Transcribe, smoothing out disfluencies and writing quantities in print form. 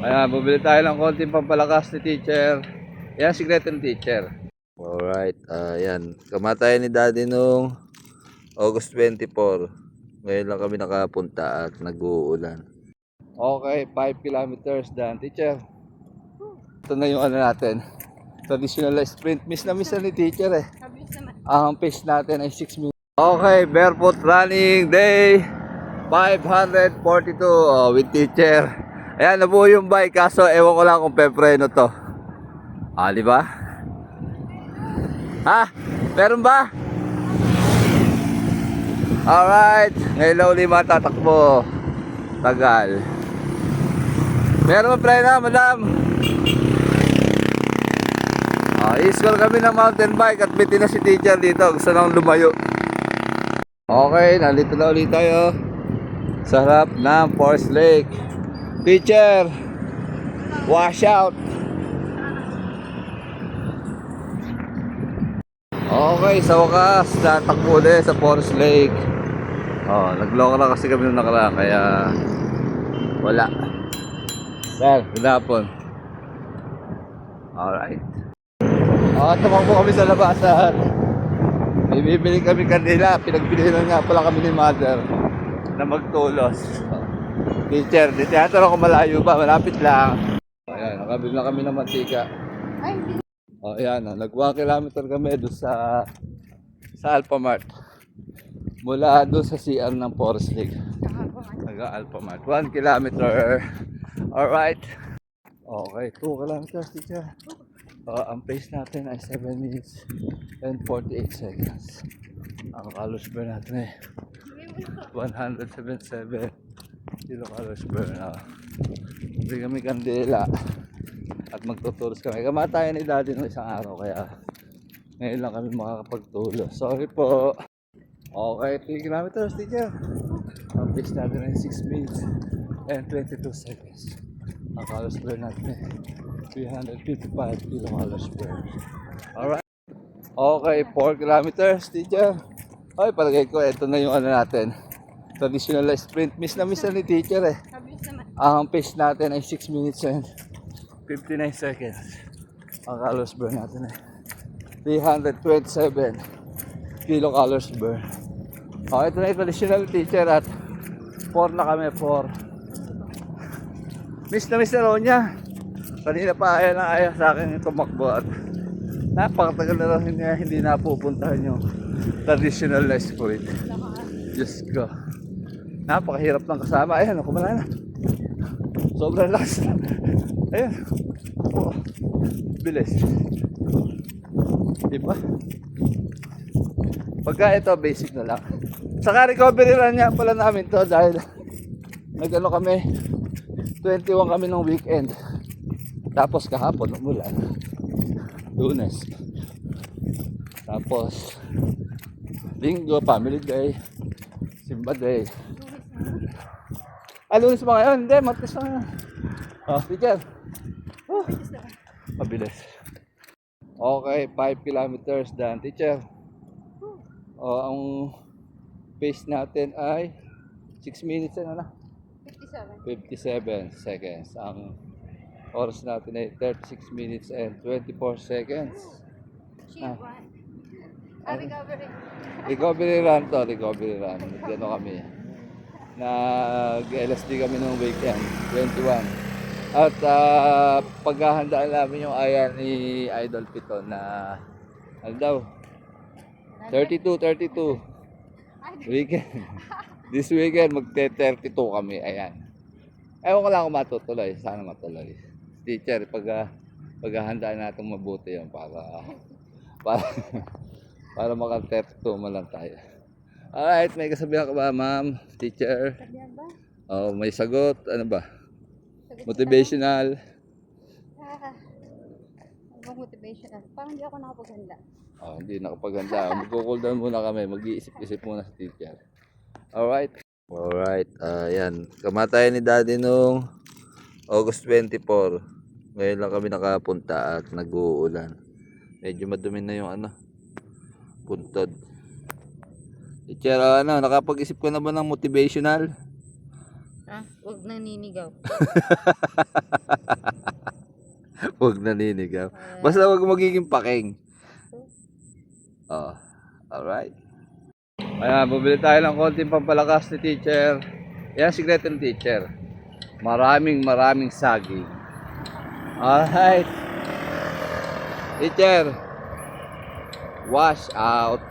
Ayan, bumili tayo ng konting pampalakas ni teacher. Yan, sikreto ni teacher. Alright, ayan. Kamatayan ni daddy nung August 24. Ngayon lang kami nakapunta at nag-uulan. Okay, 5 kilometers done. Teacher, ito na yung ano natin. Traditional sprint. Miss na ni teacher eh. Ang pace natin ay 6 minutes. Okay, barefoot running day 542 with teacher. Ayan, nabuo yung bike kaso ewan ko lang kung pepreno to. Di ba? Ha? Meron ba? Alright, ngayon lang uli matatakbo. Tagal. Meron ba preno, madam? I-score kami ng mountain bike at bitin na si teacher dito. Gusto nang lumayo. Okay, nandito na ulit tayo sa harap ng Forest Lake. Teacher, wash out. Okay, sa wakas natakbo ulit sa Forest Lake. Nagloko na kasi kami nung nakaraan kaya wala. Sir, good hapon. Alright. Tumakbo kami sa labasan. Bibili kami kanila. Pinagbilihan nga pala kami ni mother na magtulos. Teacher, di teatro ako malayo ba? Malapit lang. Ayan, nakabili na kami ng mantika. Ayan, nag 1 kilometer kami doon sa Alphamart. Mula doon sa CR ng Forest Lake. Alphamart. 1 kilometer. Alright. Okay, 2 kilometers, teacher. Ang pace natin ay 7 minutes and 48 seconds. Ang calories burn natin ay 177 kilocalories burn. Hindi kami kandila at magtutulos kami. Kamatayan ni daddy ng isang araw kaya ngayon lang kami makakapagtulos. Sorry po. Okay, 3 kilometers, teacher. Ang pace natin ay 6 minutes and 22 seconds. Ang calories burn natin ay 355 kilocalories burn. Alright. Okay, 4 kilometers, teacher. Ay, palagay ko, ito na yung ano natin. Traditional sprint. Miss na ni teacher eh. Ang pace natin ay 6 minutes and 59 seconds. Ang calories burn natin ay 327 kilocalories burn. Okay, ito na yung traditional teacher at 4 na kami, 4. Miss na Ronya. Kanina pa ayaw sa akin tumakbo at napakatagal na lang hindi napupuntahan yung traditional na sprint. Diyos ko. Napakahirap ng kasama. Ayan, kumala na. Sobrang lakas na. Ayan. Bilis. Diba? Pagka ito, basic na lang. Saka recovery run nga pala namin to dahil nag-ano kami, 21 kami nung weekend. Tapos kahapon, umulan. Lunes. Tapos, Linggo, family day. Simba day. Lunes ba ngayon? Hindi, Martes na. Teacher. Mabilis. Okay, 5 kilometers done. Teacher. Ang pace natin ay 6 minutes na. 57 seconds. Ang oras natin ay 36 minutes and 24 seconds. Recovery run to, recovery run. Gano kami. Nag-LSD kami nung weekend, 21. At paghahandaan namin yung ayan ni Idol Piton na ano daw? 32. Weekend. This weekend magte-32 kami, ayan. Ewan ko lang kung matutuloy, sana matuloy. Teacher, paghahandaan natin mabuti yun para maka-32 mo lang tayo. Alright, may kasabihan ka ba, ma'am? Teacher? May sagot. Ano ba? Motivational. Motivational. Parang hindi ako nakapaghanda. Hindi nakapaghanda. Mag-cool down muna kami. Mag-iisip-isip muna sa teacher. Alright. Yan. Kamatayan ni daddy nung August 24. Ngayon lang kami nakapunta at nag-uulan. Medyo madumi na yung puntod. Teacher, nakapag-isip ko na ba ng motivational? Huwag naninigaw. Huwag naninigaw. Basta huwag magiging paking. Oh, alright. Ayan, bumili tayo ng konting pampalakas ni teacher. Yan ang sikreto ng teacher. Maraming saging. Alright. Teacher. Wash out.